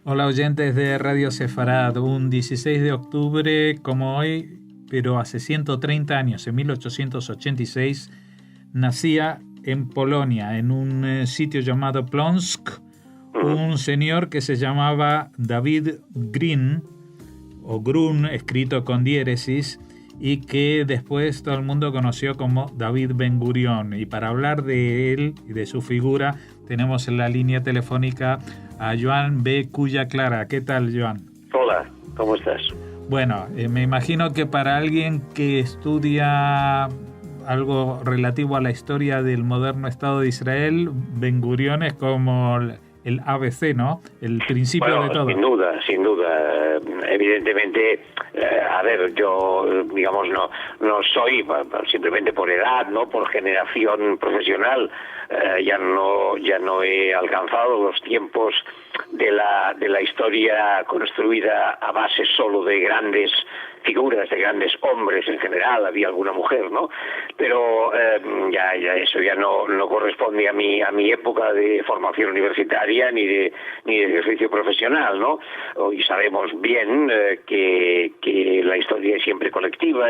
Hola oyentes de Radio Sefarad, un 16 de octubre como hoy, pero hace 130 años, en 1886, nacía en Polonia, en un sitio llamado Plonsk, un señor que se llamaba David Green, o Grun, escrito con diéresis, y que después todo el mundo conoció como David Ben Gurión. Y para hablar de él y de su figura, tenemos en la línea telefónica a Joan B. Culla Clara. ¿Qué tal, Joan? Hola, ¿cómo estás? Bueno, me imagino que para alguien que estudia algo relativo a la historia del moderno Estado de Israel, Ben Gurión es como el ABC, ¿no? El principio de todo. Sin duda. Evidentemente, a ver, yo, digamos, no soy, simplemente por edad, no por generación profesional, ya no he alcanzado los tiempos de la historia construida a base solo de grandes figuras, de grandes hombres en general. Había alguna mujer, ¿no? Pero ya eso ya no corresponde a mi época de formación universitaria ni de ejercicio profesional, ¿no? Hoy sabemos bien que la historia es siempre colectiva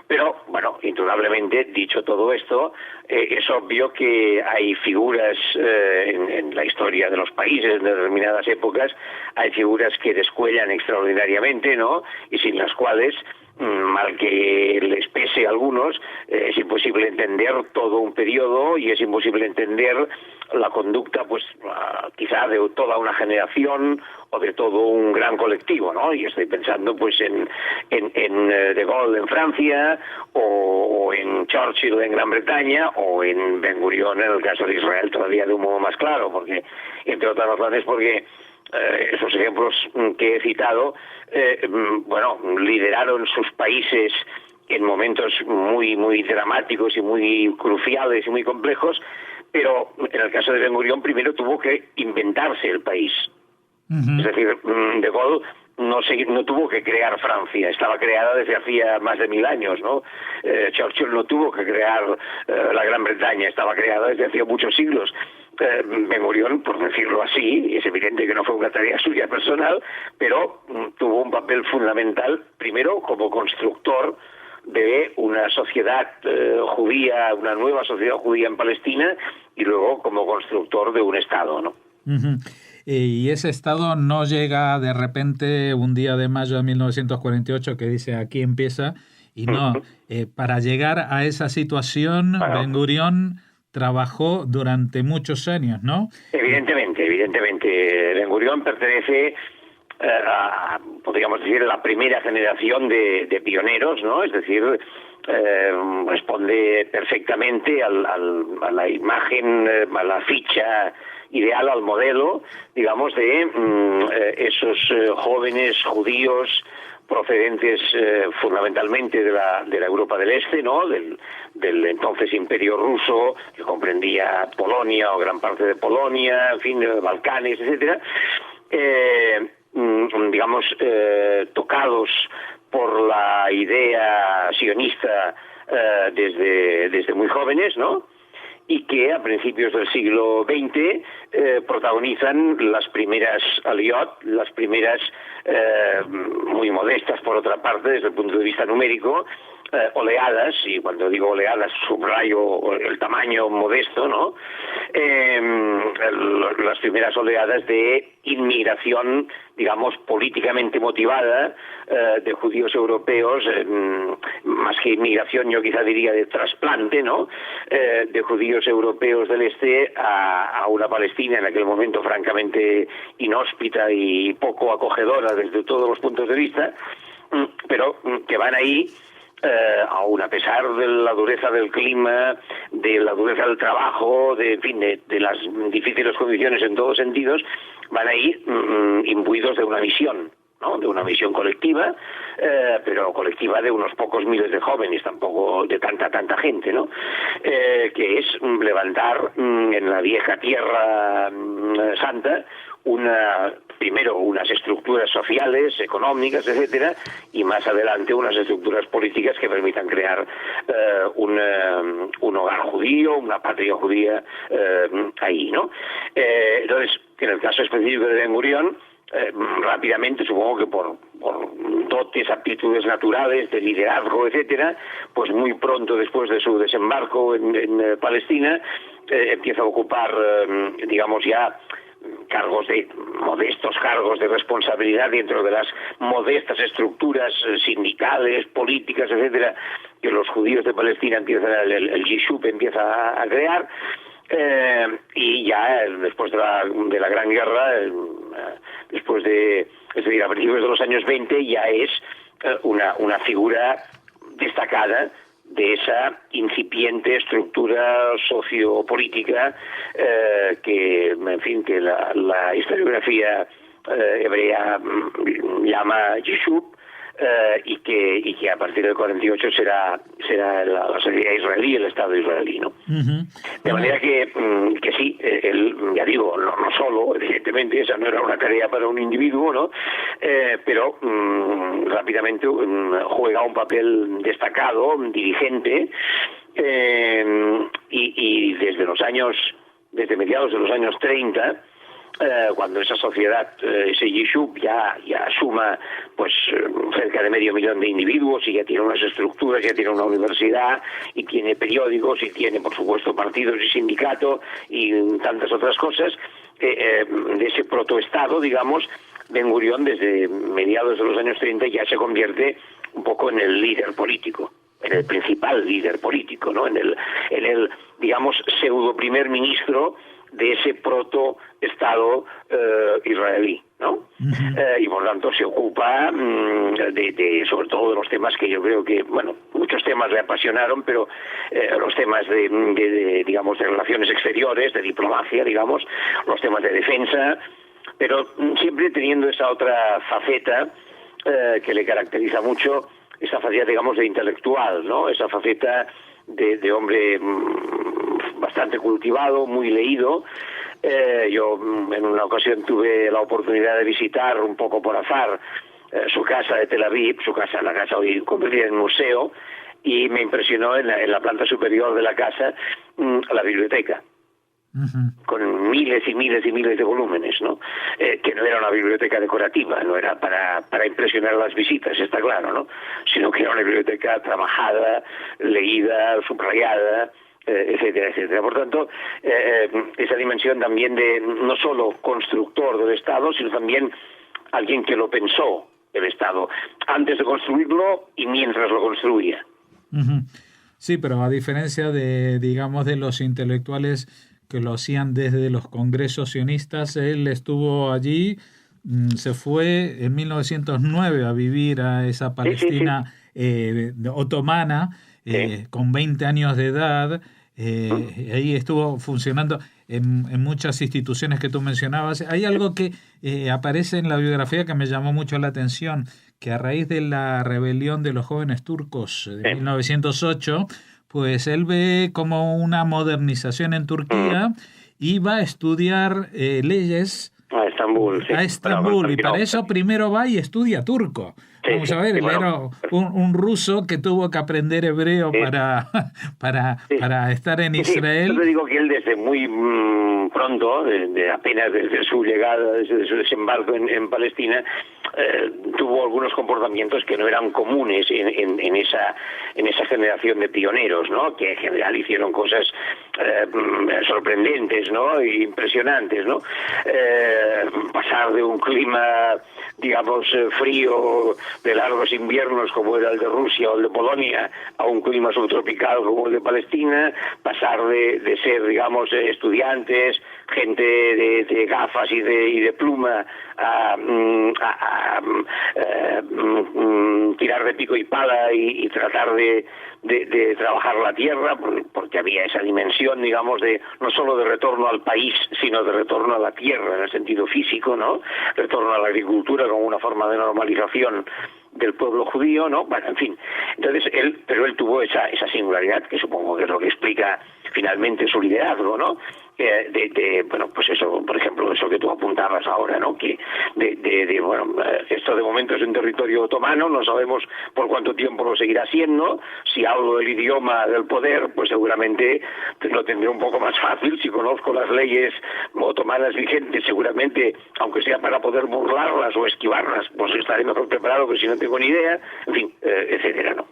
pero bueno, indudablemente, dicho todo esto, es obvio que hay figuras en la historia de los países en determinadas épocas, hay figuras que descuellan extraordinariamente, ¿no? Y sin las cuales, mal que les pese a algunos, es imposible entender todo un periodo y es imposible entender la conducta, pues quizá de toda una generación o de todo un gran colectivo, ¿no? Y estoy pensando pues en De Gaulle en Francia, o en Churchill en Gran Bretaña, o en Ben Gurión en el caso de Israel, todavía de un modo más claro, porque, entre otras razones, porque esos ejemplos que he citado, lideraron sus países en momentos muy, muy dramáticos y muy cruciales y muy complejos, pero en el caso de Ben Gurión primero tuvo que inventarse el país. Es decir, De Gaulle no tuvo que crear Francia, estaba creada desde hacía más de 1000 años, ¿no? Churchill no tuvo que crear la Gran Bretaña, estaba creada desde hacía muchos siglos. Ben Gurión, por decirlo así, es evidente que no fue una tarea suya personal, pero tuvo un papel fundamental, primero como constructor de una sociedad judía, una nueva sociedad judía en Palestina, y luego como constructor de un Estado, ¿no? Y ese Estado no llega de repente un día de mayo de 1948 que dice aquí empieza, y no. Para llegar a esa situación, Ben Gurión trabajó durante muchos años, ¿no? Evidentemente. Ben Gurión pertenece podríamos decir, la primera generación de pioneros, ¿no? Es decir, responde perfectamente a la imagen, a la ficha ideal, al modelo, digamos, de esos jóvenes judíos procedentes fundamentalmente de la Europa del Este, ¿no? Del entonces Imperio Ruso, que comprendía Polonia o gran parte de Polonia, en fin, Balcanes, etcétera. Tocados por la idea sionista desde muy jóvenes, ¿no? Y que a principios del siglo XX protagonizan las primeras Aliyot, las primeras, muy modestas por otra parte desde el punto de vista numérico, oleadas, y cuando digo oleadas subrayo el tamaño modesto, ¿no? Las primeras oleadas de inmigración, digamos, políticamente motivada de judíos europeos, más que inmigración yo quizá diría de trasplante, ¿no? De judíos europeos del este a una Palestina en aquel momento francamente inhóspita y poco acogedora desde todos los puntos de vista, pero que van ahí, aún a pesar de la dureza del clima, de la dureza del trabajo, de las difíciles condiciones en todos sentidos, van ahí imbuidos de una visión, ¿no? De una visión colectiva, pero colectiva de unos pocos miles de jóvenes, tampoco de tanta gente, ¿no? Que es levantar en la vieja tierra santa primero unas estructuras sociales, económicas, etcétera, y más adelante unas estructuras políticas que permitan crear un hogar judío, una patria judía ahí, ¿no? Entonces, en el caso específico de Ben Gurión, rápidamente, supongo que por dotes, aptitudes naturales, de liderazgo, etcétera, pues muy pronto después de su desembarco en Palestina, empieza a ocupar, digamos ya, modestos cargos de responsabilidad dentro de las modestas estructuras sindicales, políticas, etcétera, que los judíos de Palestina empiezan, el Yishub empieza a crear. Y ya después de la Gran Guerra, después de, es decir, a principios de los años 20, ya es una figura destacada de esa incipiente estructura sociopolítica que, en fin, que la historiografía hebrea llama Yishub, y que a partir del 48 será la sociedad israelí, el Estado israelí, ¿no? Uh-huh. De manera que sí, él, ya digo, no solo, evidentemente, esa no era una tarea para un individuo, ¿no? Pero rápidamente juega un papel destacado, dirigente, y desde mediados de los años 30, cuando esa sociedad, ese Yishub ya suma pues cerca de 500.000 de individuos y ya tiene unas estructuras, ya tiene una universidad y tiene periódicos y tiene por supuesto partidos y sindicatos y tantas otras cosas, de ese protoestado, digamos, Ben Gurión desde mediados de los años 30 ya se convierte un poco en el líder político, en el principal líder político, ¿no? En el digamos pseudo primer ministro de ese proto-estado israelí, ¿no? Uh-huh. Y por tanto se ocupa de sobre todo de los temas que yo creo que, bueno, muchos temas le apasionaron, pero los temas digamos, de relaciones exteriores, de diplomacia, digamos, los temas de defensa, pero siempre teniendo esa otra faceta que le caracteriza mucho, esa faceta, digamos, de intelectual, ¿no? Esa faceta de hombre bastante cultivado, muy leído. Yo en una ocasión tuve la oportunidad de visitar un poco por azar su casa de Tel Aviv, la casa hoy convertida en museo, y me impresionó en la planta superior de la casa la biblioteca. Uh-huh. Con miles y miles y miles de volúmenes, ¿no? Que no era una biblioteca decorativa, no era para impresionar a las visitas, está claro, ¿no? Sino que era una biblioteca trabajada, leída, subrayada, etcétera, etcétera. Por tanto, esa dimensión también de no solo constructor del Estado, sino también alguien que lo pensó, el Estado, antes de construirlo y mientras lo construía. Uh-huh. Sí, pero a diferencia de los intelectuales que lo hacían desde los congresos sionistas, él estuvo allí, se fue en 1909 a vivir a esa Palestina otomana, con 20 años de edad. Ahí estuvo funcionando en muchas instituciones que tú mencionabas. Hay algo que aparece en la biografía que me llamó mucho la atención, que a raíz de la rebelión de los jóvenes turcos de 1908, pues él ve como una modernización en Turquía y va a estudiar leyes a Estambul. Sí. A Estambul, y para eso primero va y estudia turco. Vamos a ver, él era un ruso que tuvo que aprender hebreo para estar en Israel. Yo te digo que él desde muy pronto, apenas desde su llegada, desde su desembarco en Palestina, tuvo algunos comportamientos que no eran comunes en esa generación de pioneros, ¿no? Que en general hicieron cosas sorprendentes, ¿no? E impresionantes, ¿no? Pasar de un clima, digamos, frío, de largos inviernos como era el de Rusia o el de Polonia, a un clima subtropical como el de Palestina, pasar de ser, digamos, estudiantes, gente de gafas y de pluma, a tirar de pico y pala y tratar de trabajar la tierra, porque había esa dimensión, digamos, de no solo de retorno al país, sino de retorno a la tierra en el sentido físico, ¿no? Retorno a la agricultura como una forma de normalización del pueblo judío, ¿no? Bueno, en fin. Entonces él tuvo esa singularidad, que supongo que es lo que explica finalmente su liderazgo, ¿no? bueno, pues eso, por ejemplo, eso que tú apuntabas ahora, ¿no? Que bueno, esto de momento es un territorio otomano, no sabemos por cuánto tiempo lo seguirá siendo. Si hablo el idioma del poder, pues seguramente lo tendré un poco más fácil. Si conozco las leyes otomanas vigentes, seguramente, aunque sea para poder burlarlas o esquivarlas, pues estaré mejor preparado que si no tengo ni idea, en fin, etcétera, ¿no?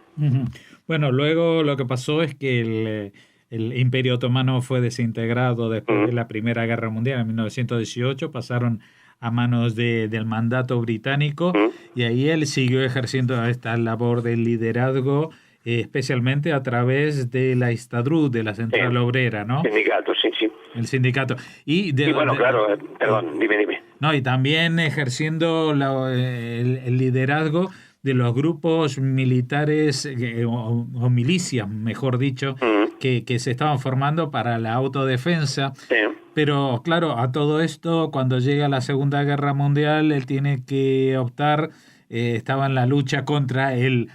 Bueno, luego lo que pasó es que el Imperio Otomano fue desintegrado después de la Primera Guerra Mundial en 1918, pasaron a manos del mandato británico y ahí él siguió ejerciendo esta labor de liderazgo, especialmente a través de la Histadrut, de la Central Obrera, ¿no? Sindicato, sí. El sindicato. Y bueno, claro, perdón, dime. No, y también ejerciendo el liderazgo de los grupos militares o milicias, mejor dicho, que se estaban formando para la autodefensa. Sí. Pero claro, a todo esto, cuando llega la Segunda Guerra Mundial, él tiene que optar, estaba en la lucha contra el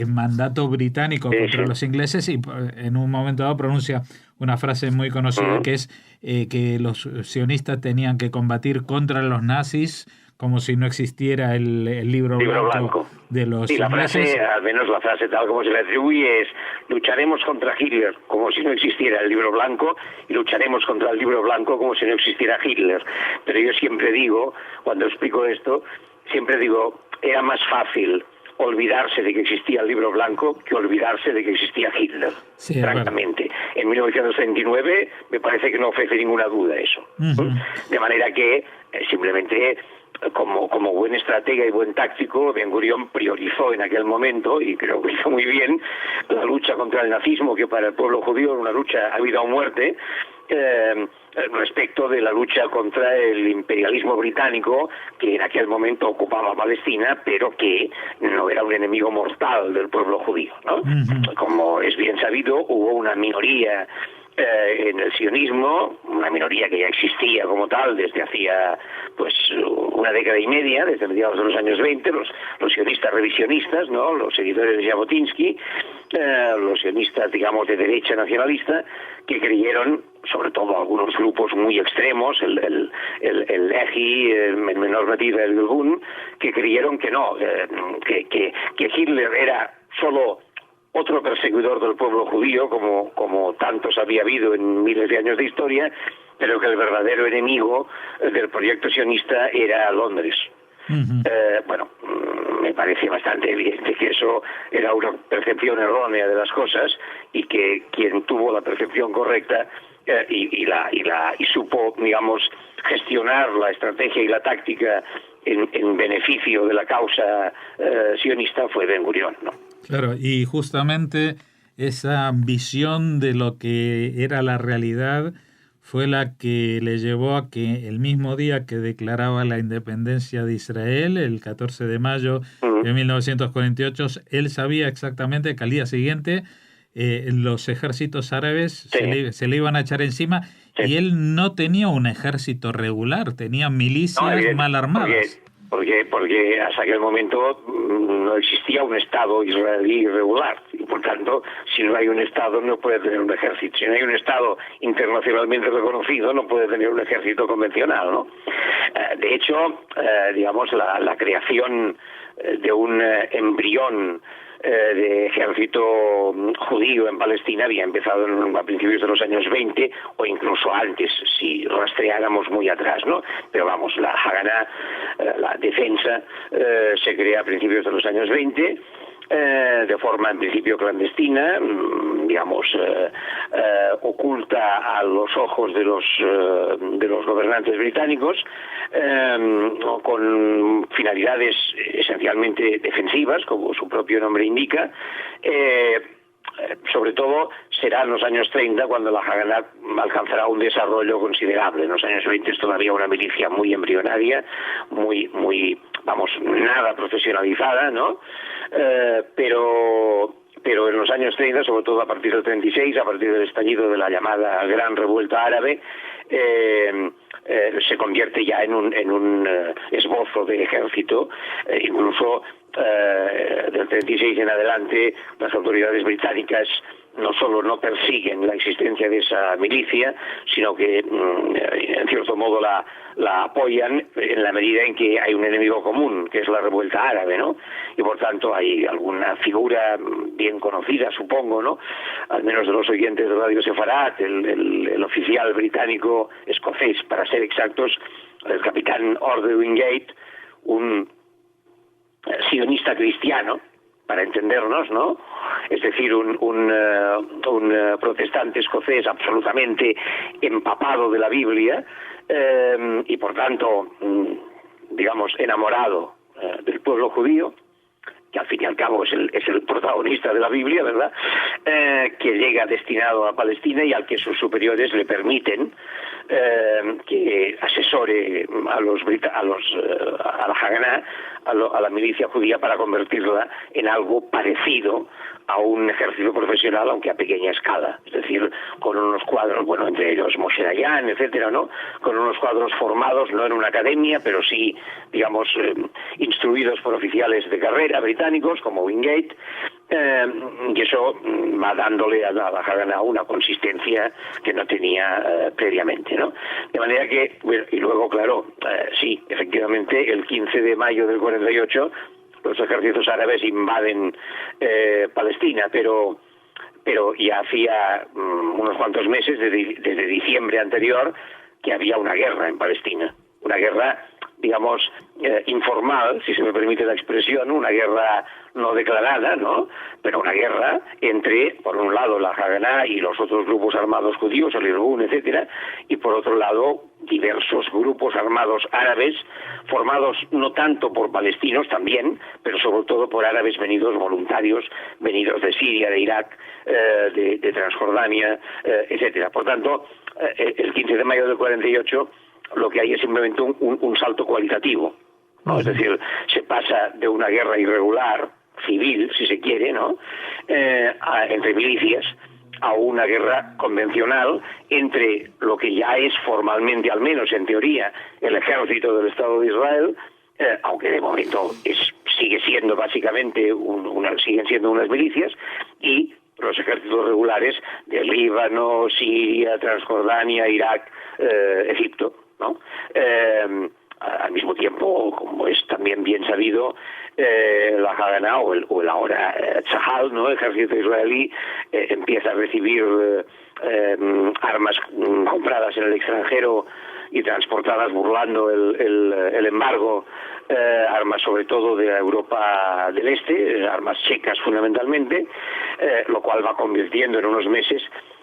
mandato británico, contra los ingleses, y en un momento dado pronuncia una frase muy conocida que es que los sionistas tenían que combatir contra los nazis como si no existiera el libro blanco de los ingleses. La frase, al menos la frase tal como se le atribuye, es: lucharemos contra Hitler como si no existiera el libro blanco y lucharemos contra el libro blanco como si no existiera Hitler. Pero yo siempre digo, cuando explico esto, era más fácil olvidarse de que existía el libro blanco que olvidarse de que existía Hitler, sí, francamente. Bueno. En 1939 me parece que no ofrece ninguna duda eso. De manera que simplemente como buen estratega y buen táctico, Ben Gurión priorizó en aquel momento, y creo que hizo muy bien, la lucha contra el nazismo, que para el pueblo judío era una lucha a vida o muerte, respecto de la lucha contra el imperialismo británico, que en aquel momento ocupaba Palestina, pero que no era un enemigo mortal del pueblo judío, ¿no? Como es bien sabido, hubo una minoría en el sionismo, una minoría que ya existía como tal desde hacía pues una década y media, desde mediados de los años 20, los sionistas revisionistas, ¿no? Los seguidores de Jabotinsky, los sionistas, digamos, de derecha nacionalista, que creyeron, sobre todo algunos grupos muy extremos, el Lehi, en menor medida el Bund, que creyeron que no, que Hitler era solo otro perseguidor del pueblo judío, como tantos había habido en miles de años de historia, pero que el verdadero enemigo del proyecto sionista era Londres. Bueno, me parece bastante evidente que eso era una percepción errónea de las cosas, y que quien tuvo la percepción correcta y supo, digamos, gestionar la estrategia y la táctica en beneficio de la causa sionista fue Ben Gurión, ¿no? Claro, y justamente esa visión de lo que era la realidad fue la que le llevó a que el mismo día que declaraba la independencia de Israel, el 14 de mayo de 1948, él sabía exactamente que al día siguiente los ejércitos árabes se le iban a echar encima, y él no tenía un ejército regular, tenía milicias mal armadas. Porque hasta aquel momento no existía un Estado israelí regular, y por tanto, si no hay un Estado, no puede tener un ejército. Si no hay un Estado internacionalmente reconocido, no puede tener un ejército convencional, ¿no? De hecho, digamos, la creación de un embrión de ejército judío en Palestina había empezado a principios de los años 20, o incluso antes, si rastreáramos muy atrás, ¿no? Pero vamos, la Haganah, la defensa, se crea a principios de los años 20, de forma en principio clandestina, digamos, oculta a los ojos de los gobernantes británicos, con finalidades esencialmente defensivas, como su propio nombre indica. Sobre todo será en los años 30 cuando la Haganah alcanzará un desarrollo considerable. En los años 20 es todavía una milicia muy embrionaria, muy, vamos, nada profesionalizada, ¿no? Pero en los años 30, sobre todo a partir del 36, a partir del estallido de la llamada Gran Revuelta Árabe, se convierte ya en un esbozo de ejército. Incluso del 36 en adelante las autoridades británicas no solo no persiguen la existencia de esa milicia, sino que en cierto modo la apoyan en la medida en que hay un enemigo común, que es la revuelta árabe, ¿no? Y por tanto hay alguna figura bien conocida, supongo, ¿no? Al menos de los oyentes de Radio Sefarad, el oficial británico escocés, para ser exactos, el capitán Orde Wingate, un sionista cristiano, para entendernos, ¿no? Es decir, un protestante escocés absolutamente empapado de la Biblia y por tanto, digamos, enamorado del pueblo judío, que al fin y al cabo es el protagonista de la Biblia, ¿verdad? Que llega destinado a Palestina y al que sus superiores le permiten que asesore a la Haganah, a la milicia judía, para convertirla en algo parecido a un ejército profesional, aunque a pequeña escala, es decir, con unos cuadros, bueno, entre ellos Moshe Dayan, etcétera, ¿no? Con unos cuadros formados no en una academia, pero sí, digamos, instruidos por oficiales de carrera británicos como Wingate, y eso va dándole a la Haganah una consistencia que no tenía previamente, ¿no? De manera que, bueno, y luego, claro, sí, efectivamente, el 15 de mayo del 48 los ejércitos árabes invaden Palestina, pero ya hacía unos cuantos meses, desde diciembre anterior, que había una guerra en Palestina. Una guerra, digamos, informal, si se me permite la expresión, una guerra no declarada, ¿no? Pero una guerra entre, por un lado, la Haganah y los otros grupos armados judíos, el Irgun, etcétera, y por otro lado, diversos grupos armados árabes, formados no tanto por palestinos también, pero sobre todo por árabes voluntarios, venidos de Siria, de Irak, de Transjordania, etcétera. Por tanto, el 15 de mayo del 48 lo que hay es simplemente un salto cualitativo, ¿no? Es decir, se pasa de una guerra irregular, civil, si se quiere, ¿no? Entre milicias, a una guerra convencional entre lo que ya es formalmente, al menos en teoría, el ejército del Estado de Israel, aunque de momento sigue siendo básicamente siguen siendo unas milicias, y los ejércitos regulares de Líbano, Siria, Transjordania, Irak, Egipto, ¿no? Al mismo tiempo, como es también bien sabido, la Haganah o el ahora Tzahal, ¿no? El ejército israelí, empieza a recibir armas compradas en el extranjero y transportadas burlando el embargo, armas sobre todo de Europa del Este, armas checas fundamentalmente, lo cual va convirtiendo en unos meses,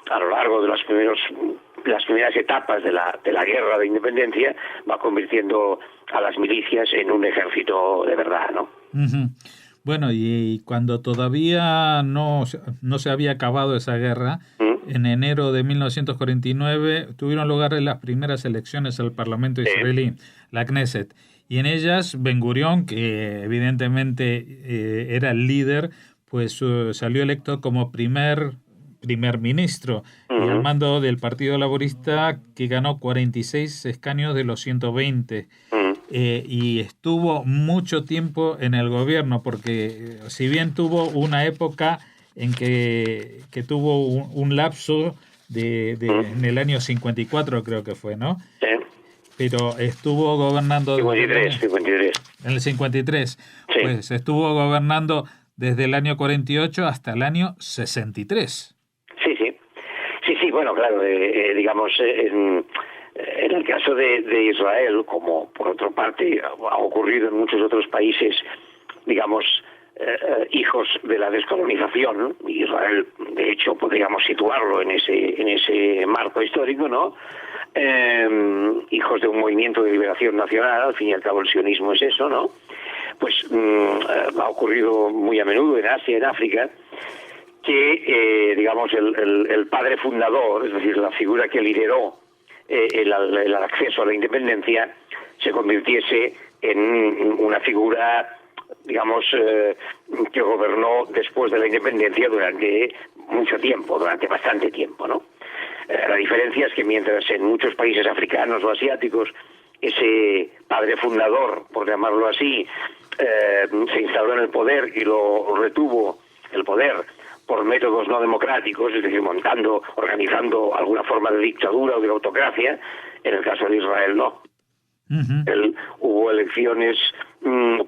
a lo largo de las primeras etapas de la guerra de independencia, va convirtiendo a las milicias en un ejército de verdad, ¿no? Uh-huh. Bueno, y cuando todavía no se había acabado esa guerra, en enero de 1949 tuvieron lugar las primeras elecciones al Parlamento israelí, la Knesset, y en ellas Ben Gurión, que evidentemente era el líder, pues salió electo como primer ministro, y al mando del Partido Laborista, que ganó 46 escaños de los 120. Y estuvo mucho tiempo en el gobierno, porque si bien tuvo una época en que tuvo un lapso en el año 54, creo que fue, ¿no? Sí. Pero estuvo gobernando... 53. En el 53. Sí. Pues estuvo gobernando desde el año 48 hasta el año 63. Sí, bueno, claro, digamos... En el caso de Israel, como por otra parte ha ocurrido en muchos otros países, digamos, hijos de la descolonización, Israel, de hecho, podríamos situarlo en ese marco histórico, ¿no? Hijos de un movimiento de liberación nacional, al fin y al cabo el sionismo es eso, ¿no? Pues ha ocurrido muy a menudo en Asia, en África, que, digamos, el padre fundador, es decir, la figura que lideró el acceso a la independencia, se convirtiese en una figura, digamos, que gobernó después de la independencia durante mucho tiempo, durante bastante tiempo, ¿no? La diferencia es que mientras en muchos países africanos o asiáticos ese padre fundador, por llamarlo así, se instaló en el poder y lo retuvo el poder por métodos no democráticos, es decir, organizando alguna forma de dictadura o de autocracia. En el caso de Israel no. Hubo elecciones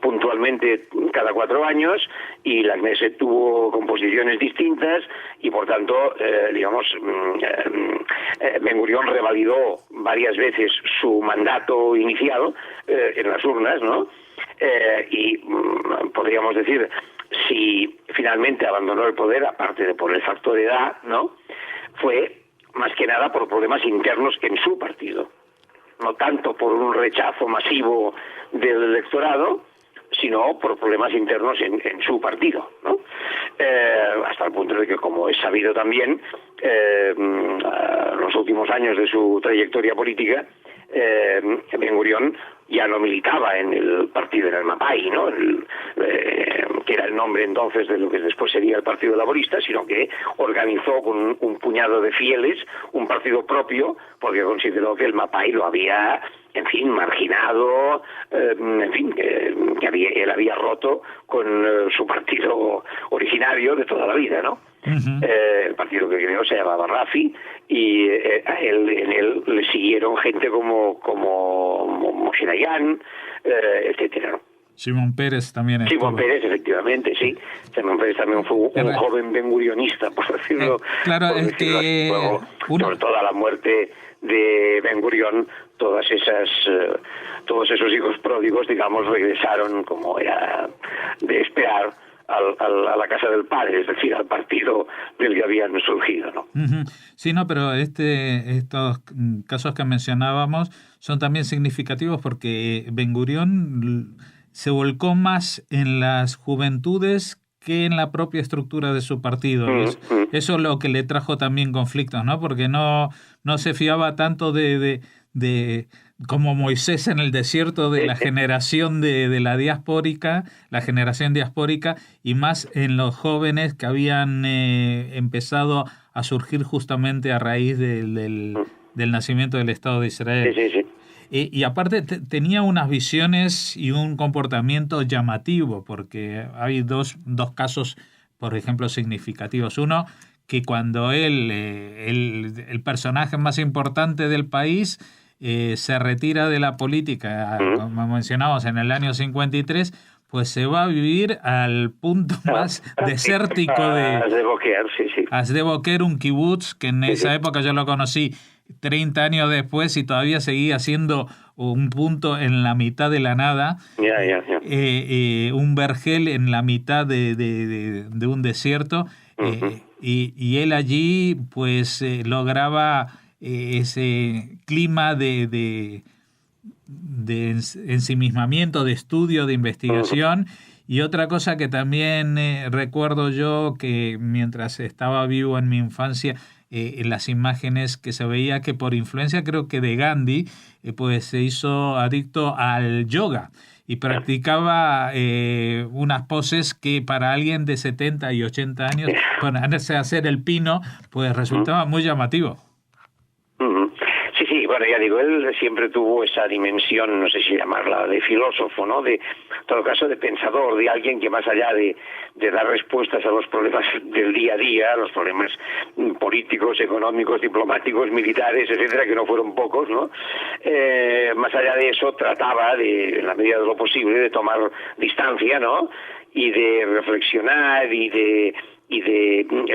puntualmente cada 4 años y la Knesset tuvo composiciones distintas y por tanto Ben-Gurión revalidó varias veces su mandato inicial en las urnas, ¿no? Y podríamos decir, si finalmente abandonó el poder, aparte de por el factor edad, ¿no?, fue más que nada por problemas internos en su partido. No tanto por un rechazo masivo del electorado, sino por problemas internos en su partido, ¿no? Hasta el punto de que, como es sabido también, los últimos años de su trayectoria política, Ben-Gurión ya no militaba en el partido, en el Mapai, ¿no?, que era el nombre entonces de lo que después sería el Partido Laborista, sino que organizó con un puñado de fieles un partido propio, porque consideró que el Mapai lo había, en fin, marginado, que él había roto con su partido originario de toda la vida, ¿no? El partido que creó se llamaba Rafi y en él le siguieron gente como Moshe Dayan, etcétera, ¿no? Simón Pérez también estuvo. Simón Pérez, efectivamente, sí. Simón Pérez también fue un joven ben-gurionista, por decirlo. Claro, es que sobre todo a la muerte de Ben-Gurión, todos esos hijos pródigos, digamos, regresaron, como era de esperar, a la casa del padre, es decir, al partido del que habían surgido, ¿no? Sí, no, pero estos casos que mencionábamos son también significativos porque Ben-Gurión se volcó más en las juventudes que en la propia estructura de su partido. Eso es lo que le trajo también conflictos, ¿no? Porque no se fiaba tanto de como Moisés en el desierto, de la generación de la generación diaspórica, y más en los jóvenes que habían empezado a surgir justamente a raíz del nacimiento del Estado de Israel. Sí. Y aparte tenía unas visiones y un comportamiento llamativo, porque hay dos casos, por ejemplo, significativos. Uno, que cuando el personaje más importante del país se retira de la política, como mencionamos, en el año 53, pues se va a vivir al punto más desértico de Sde-Boker, un kibutz, que en esa época yo lo conocí 30 años después y todavía seguía siendo un punto en la mitad de la nada, un vergel en la mitad de un desierto, y él allí pues lograba ese clima de ensimismamiento, de estudio, de investigación. Y otra cosa que también recuerdo yo, que mientras estaba vivo en mi infancia, en las imágenes que se veía, que por influencia creo que de Gandhi, pues se hizo adicto al yoga y practicaba unas poses que para alguien de 70 y 80 años, ponerse a hacer el pino, pues resultaba muy llamativo. Sí, bueno, ya digo, él siempre tuvo esa dimensión, no sé si llamarla, de filósofo, ¿no? En todo caso, de pensador, de alguien que más allá de dar respuestas a los problemas del día a día, los problemas políticos, económicos, diplomáticos, militares, etcétera, que no fueron pocos, ¿no? Más allá de eso, trataba, en la medida de lo posible, de tomar distancia, ¿no? Y de reflexionar y de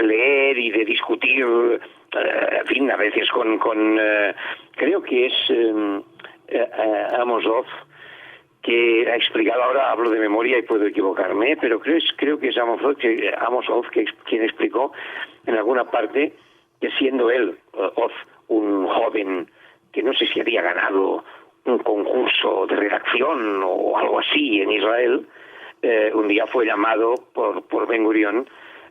leer y de discutir, en fin, a veces con creo que es Amos Oz, que ha explicado, ahora hablo de memoria y puedo equivocarme, pero creo que es Amos Oz quien explicó en alguna parte que siendo él, Oz, un joven que no sé si había ganado un concurso de redacción o algo así en Israel, un día fue llamado por Ben-Gurión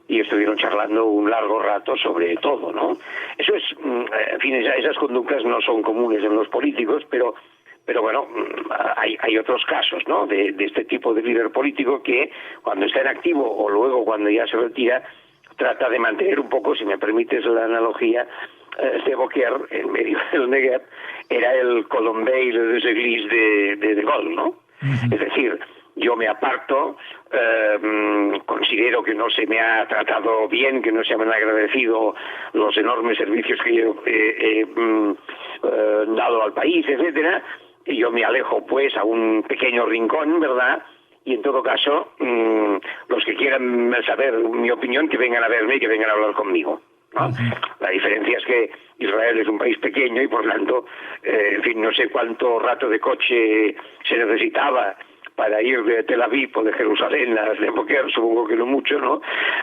y estuvieron charlando un largo rato sobre todo, ¿no? Eso es, en fin, esas conductas no son comunes en los políticos, pero bueno, hay otros casos, ¿no? De este tipo de líder político que cuando está en activo o luego cuando ya se retira, trata de mantener un poco, si me permites la analogía, Sde-Boker, en medio del Negev, era el Colombey de Seglis de Gaulle, ¿no? Es decir, yo me aparto, considero que no se me ha tratado bien, que no se me han agradecido los enormes servicios que yo he dado al país, etcétera, y yo me alejo pues a un pequeño rincón, ¿verdad?, y en todo caso, los que quieran saber mi opinión, que vengan a verme y que vengan a hablar conmigo, ¿no? La diferencia es que Israel es un país pequeño y por tanto, en fin, no sé cuánto rato de coche se necesitaba para ir de Tel Aviv o de Jerusalén a Sde-Boker, supongo que no mucho, ¿no?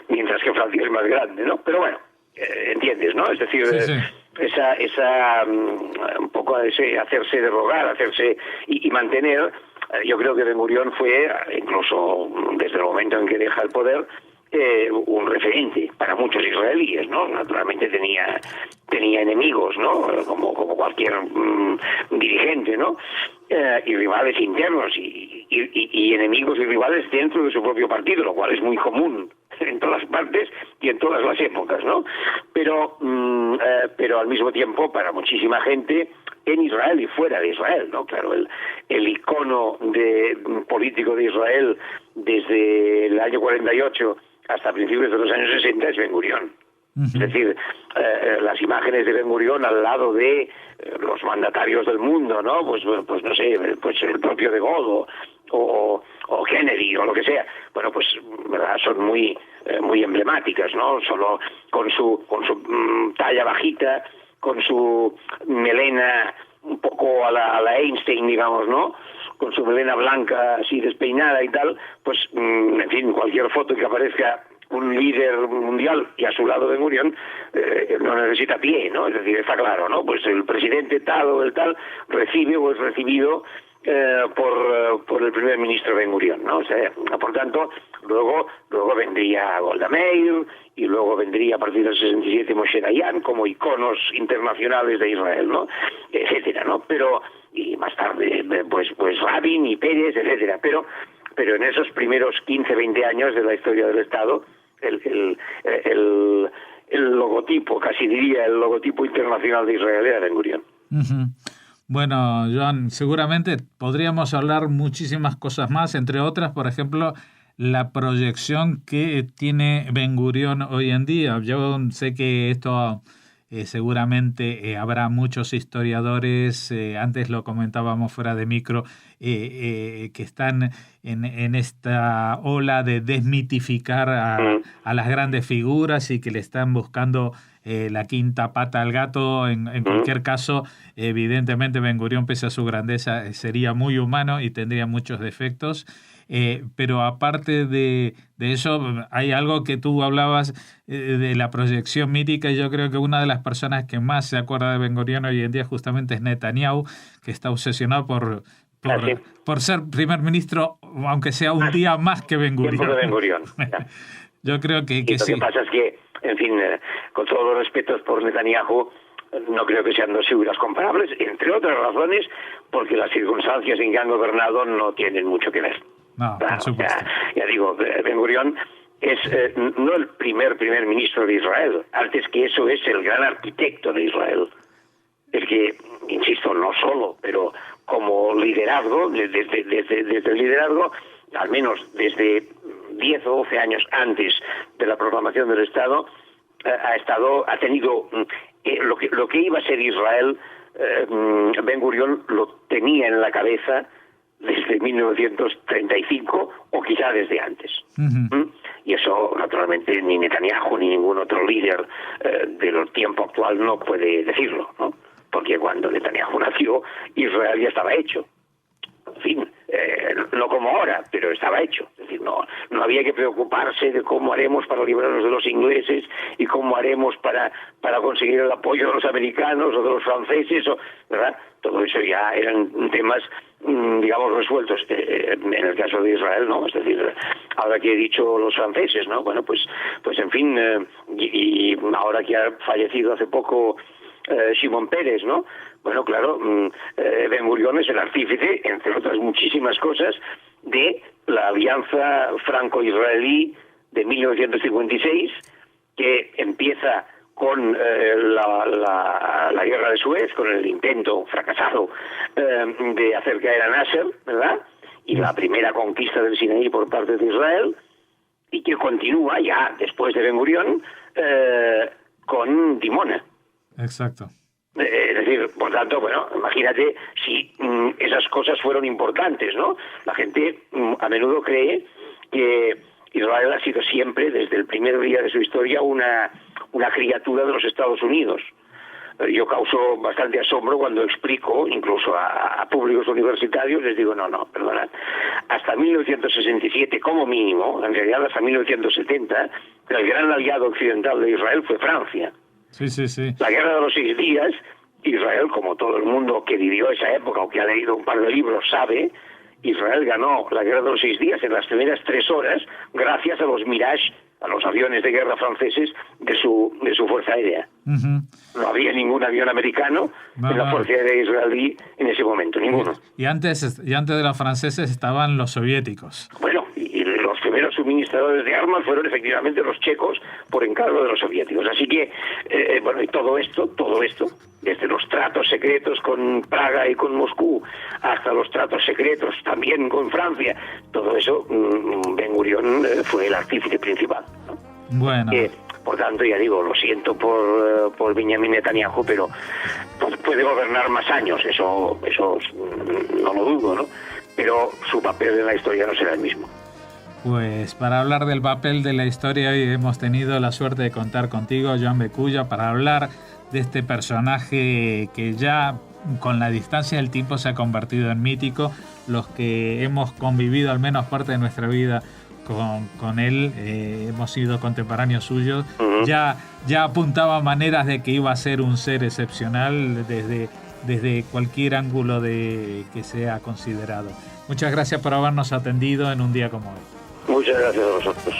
Mientras que Francia es más grande, ¿no? Pero bueno, entiendes, ¿no? Es decir, sí. esa un poco ese hacerse de rogar, hacerse y mantener. Yo creo que Ben-Gurión fue, incluso desde el momento en que deja el poder, un referente para muchos israelíes, ¿no? Naturalmente tenía enemigos, ¿no? Como cualquier dirigente, ¿no? Y rivales internos y enemigos y rivales dentro de su propio partido, lo cual es muy común en todas partes y en todas las épocas, ¿no? Pero al mismo tiempo, para muchísima gente en Israel y fuera de Israel, ¿no? Claro, el icono político de Israel desde el año 48 hasta principios de los años 60 es Ben-Gurión. Es decir, las imágenes de Ben-Gurión al lado de los mandatarios del mundo, ¿no? Pues no sé, pues el propio De Gaulle o Kennedy o lo que sea. Bueno, pues ¿verdad? Son muy emblemáticas, ¿no? Solo con su talla bajita, con su melena un poco a la Einstein, digamos, ¿no? Con su melena blanca así despeinada y tal, pues, en fin, cualquier foto que aparezca un líder mundial y a su lado Ben-Gurión no necesita pie, ¿no? Es decir, está claro, ¿no? Pues el presidente tal o el tal recibe o es recibido por el primer ministro Ben-Gurión, ¿no? O sea, por tanto, luego vendría Golda Meir y luego vendría a partir del 67 Moshe Dayan como iconos internacionales de Israel, ¿no? Etcétera, ¿no? Pero y más tarde pues Rabin y Pérez, etcétera, pero en esos primeros 15-20 años de la historia del Estado el logotipo, casi diría el logotipo internacional de Israel era Ben-Gurión. Bueno, Joan, seguramente podríamos hablar muchísimas cosas más, entre otras, por ejemplo, la proyección que tiene Ben-Gurión hoy en día. Yo sé que esto seguramente habrá muchos historiadores, antes lo comentábamos fuera de micro, que están en esta ola de desmitificar a las grandes figuras y que le están buscando la quinta pata al gato. En cualquier caso, evidentemente Ben-Gurión, pese a su grandeza, sería muy humano y tendría muchos defectos. Pero aparte de eso, hay algo que tú hablabas de la proyección mítica, y yo creo que una de las personas que más se acuerda de Ben-Gurión hoy en día justamente es Netanyahu, que está obsesionado por ser primer ministro, aunque sea un día más que Ben-Gurión. Tiempo de Ben-Gurión. Yo creo que lo sí. Lo que pasa es que, en fin, con todos los respetos por Netanyahu, no creo que sean dos figuras comparables, entre otras razones, porque las circunstancias en que han gobernado no tienen mucho que ver. No, por supuesto. Ya digo, Ben-Gurión es no el primer ministro de Israel, antes que eso es el gran arquitecto de Israel. Es que, insisto, no solo, pero como liderazgo, desde el liderazgo, al menos desde 10 o 12 años antes de la proclamación del Estado, ha tenido lo que iba a ser Israel. Ben-Gurión lo tenía en la cabeza desde 1935 o quizá desde antes. Y eso, naturalmente, ni Netanyahu ni ningún otro líder del tiempo actual no puede decirlo, ¿no? Porque cuando Netanyahu nació, Israel ya estaba hecho. En fin, no como ahora, pero estaba hecho. Es decir, no había que preocuparse de cómo haremos para librarnos de los ingleses y cómo haremos para conseguir el apoyo de los americanos o de los franceses, ¿verdad? Todo eso ya eran temas, digamos, resueltos. En el caso de Israel, no. Es decir, ahora que he dicho los franceses, ¿no? Bueno, pues en fin, y ahora que ha fallecido hace poco Shimon Peres, ¿no? Bueno, claro, Ben-Gurión es el artífice, entre otras muchísimas cosas, de la alianza franco-israelí de 1956, que empieza con la guerra de Suez, con el intento fracasado de hacer caer a Nasser, ¿verdad? y la primera conquista del Sinaí por parte de Israel, y que continúa ya después de Ben Gurión con Dimona. Exacto. Es decir, por tanto, bueno, imagínate si esas cosas fueron importantes, ¿no? La gente a menudo cree que Israel ha sido siempre, desde el primer día de su historia, una criatura de los Estados Unidos. Yo causo bastante asombro cuando explico, incluso a públicos universitarios, les digo, no, perdonad, hasta 1967 como mínimo, en realidad hasta 1970, el gran aliado occidental de Israel fue Francia. Sí. La Guerra de los 6 días, Israel, como todo el mundo que vivió esa época o que ha leído un par de libros sabe, Israel ganó la Guerra de los 6 días en las primeras 3 horas gracias a los Mirage, a los aviones de guerra franceses de su fuerza aérea. Uh-huh. No había ningún avión americano en la fuerza aérea israelí en ese momento, ninguno. Y antes de los franceses estaban los soviéticos. Bueno, y los primeros suministradores de armas fueron efectivamente los checos por encargo de los soviéticos. Así que, y todo esto, desde los tratos secretos con Praga y con Moscú hasta los tratos secretos también con Francia, todo eso, Ben Gurión fue el artífice principal, ¿no? Bueno. Por tanto, ya digo, lo siento por Benjamin Netanyahu, pero puede gobernar más años, eso no lo dudo, ¿no? Pero su papel en la historia no será el mismo. Pues para hablar del papel de la historia, hoy hemos tenido la suerte de contar contigo, Joan Beculla, para hablar de este personaje que ya con la distancia del tiempo se ha convertido en mítico. Los que hemos convivido al menos parte de nuestra vida con él, hemos sido contemporáneos suyos, uh-huh. ya apuntaba maneras de que iba a ser un ser excepcional desde cualquier ángulo que sea considerado. Muchas gracias por habernos atendido en un día como hoy. Muchas gracias a vosotros.